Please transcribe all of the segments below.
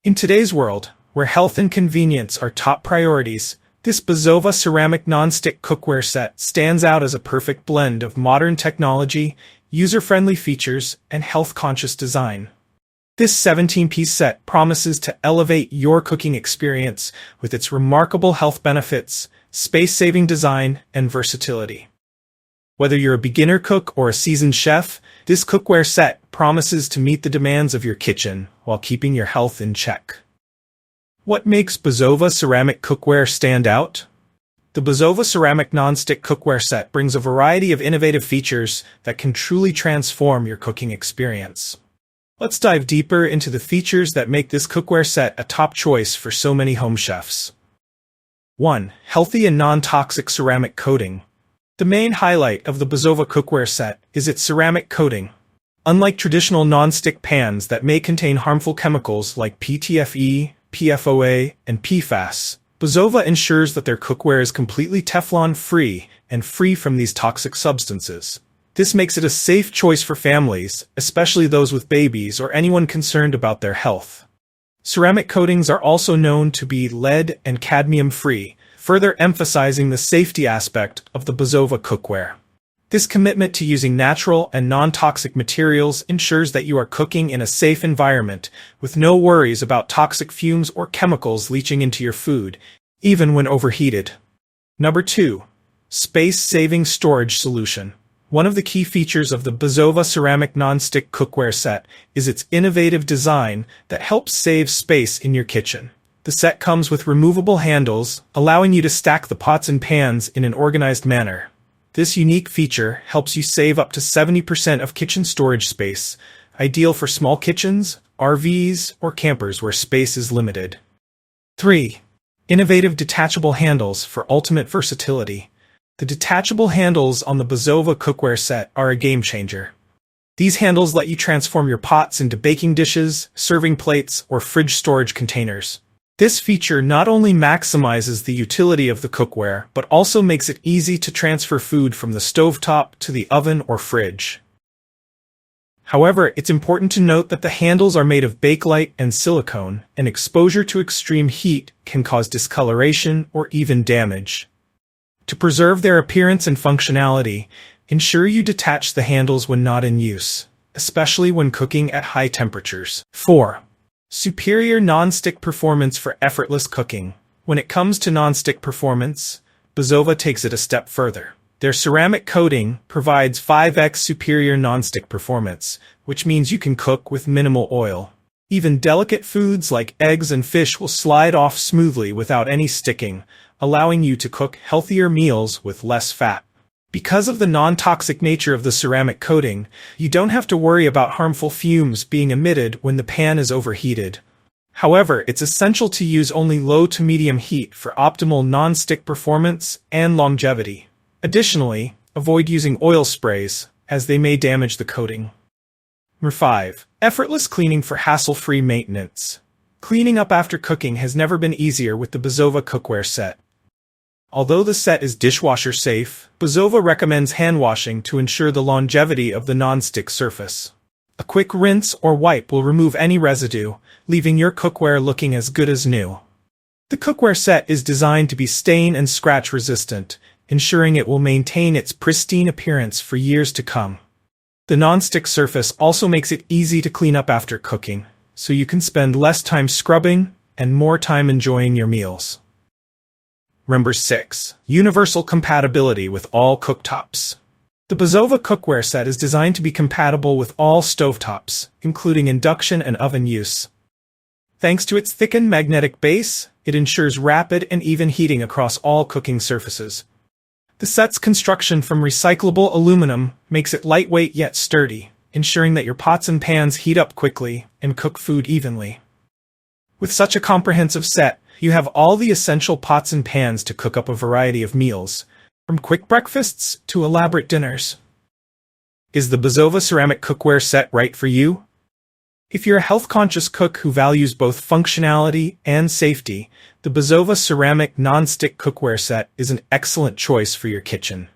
In today's world, where health and convenience are top priorities, this Bazova ceramic non-stick cookware set stands out as a perfect blend of modern technology, user-friendly features, and health-conscious design. This 17-piece set promises to elevate your cooking experience with its remarkable health benefits, space-saving design, and versatility. Whether you're a beginner cook or a seasoned chef, this cookware set promises to meet the demands of your kitchen while keeping your health in check. What makes Bazova ceramic cookware stand out? The Bazova ceramic non-stick cookware set brings a variety of innovative features that can truly transform your cooking experience. Let's dive deeper into the features that make this cookware set a top choice for so many home chefs. 1. Healthy and non-toxic ceramic coating. The main highlight of the Bazova cookware set is its ceramic coating. Unlike traditional non-stick pans that may contain harmful chemicals like PTFE, PFOA, and PFAS, Bazova ensures that their cookware is completely Teflon-free and free from these toxic substances. This makes it a safe choice for families, especially those with babies or anyone concerned about their health. Ceramic coatings are also known to be lead and cadmium-free, further emphasizing the safety aspect of the Bazova cookware. This commitment to using natural and non-toxic materials ensures that you are cooking in a safe environment, with no worries about toxic fumes or chemicals leaching into your food, even when overheated. Number 2. Space-saving storage solution. One of the key features of the Bazova ceramic non-stick cookware set is its innovative design that helps save space in your kitchen. The set comes with removable handles, allowing you to stack the pots and pans in an organized manner. This unique feature helps you save up to 70% of kitchen storage space, ideal for small kitchens, RVs, or campers where space is limited. 3. Innovative detachable handles for ultimate versatility. The detachable handles on the Bazova cookware set are a game changer. These handles let you transform your pots into baking dishes, serving plates, or fridge storage containers. This feature not only maximizes the utility of the cookware, but also makes it easy to transfer food from the stovetop to the oven or fridge. However, it's important to note that the handles are made of bakelite and silicone, and exposure to extreme heat can cause discoloration or even damage. To preserve their appearance and functionality, ensure you detach the handles when not in use, especially when cooking at high temperatures. 4. Superior non-stick performance for effortless cooking. When it comes to non-stick performance, Bazova takes it a step further. Their ceramic coating provides 5x superior non-stick performance, which means you can cook with minimal oil. Even delicate foods like eggs and fish will slide off smoothly without any sticking, allowing you to cook healthier meals with less fat. Because of the non-toxic nature of the ceramic coating, you don't have to worry about harmful fumes being emitted when the pan is overheated. However, it's essential to use only low to medium heat for optimal non-stick performance and longevity. Additionally, avoid using oil sprays, as they may damage the coating. Number 5. Effortless cleaning for hassle-free maintenance. Cleaning up after cooking has never been easier with the Bazova cookware set. Although the set is dishwasher safe, Bazova recommends hand washing to ensure the longevity of the non-stick surface. A quick rinse or wipe will remove any residue, leaving your cookware looking as good as new. The cookware set is designed to be stain and scratch resistant, ensuring it will maintain its pristine appearance for years to come. The non-stick surface also makes it easy to clean up after cooking, so you can spend less time scrubbing and more time enjoying your meals. Number 6. Universal compatibility with all cooktops. The Bazova cookware set is designed to be compatible with all stovetops, including induction and oven use. Thanks to its thickened magnetic base, it ensures rapid and even heating across all cooking surfaces. The set's construction from recyclable aluminum makes it lightweight yet sturdy, ensuring that your pots and pans heat up quickly and cook food evenly. With such a comprehensive set, you have all the essential pots and pans to cook up a variety of meals, from quick breakfasts to elaborate dinners. Is the Bazova ceramic cookware set right for you? If you're a health-conscious cook who values both functionality and safety, the Bazova ceramic non-stick cookware set is an excellent choice for your kitchen.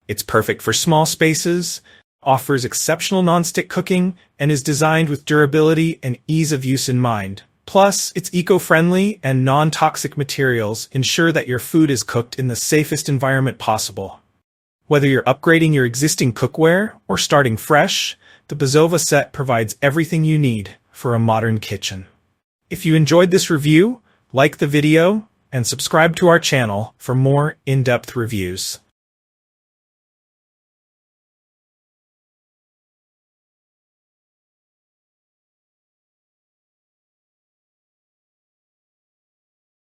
It's perfect for small spaces, offers exceptional non-stick cooking, and is designed with durability and ease of use in mind. Plus, its eco-friendly and non-toxic materials ensure that your food is cooked in the safest environment possible. Whether you're upgrading your existing cookware or starting fresh, the Bazova set provides everything you need for a modern kitchen. If you enjoyed this review, like the video and subscribe to our channel for more in-depth reviews.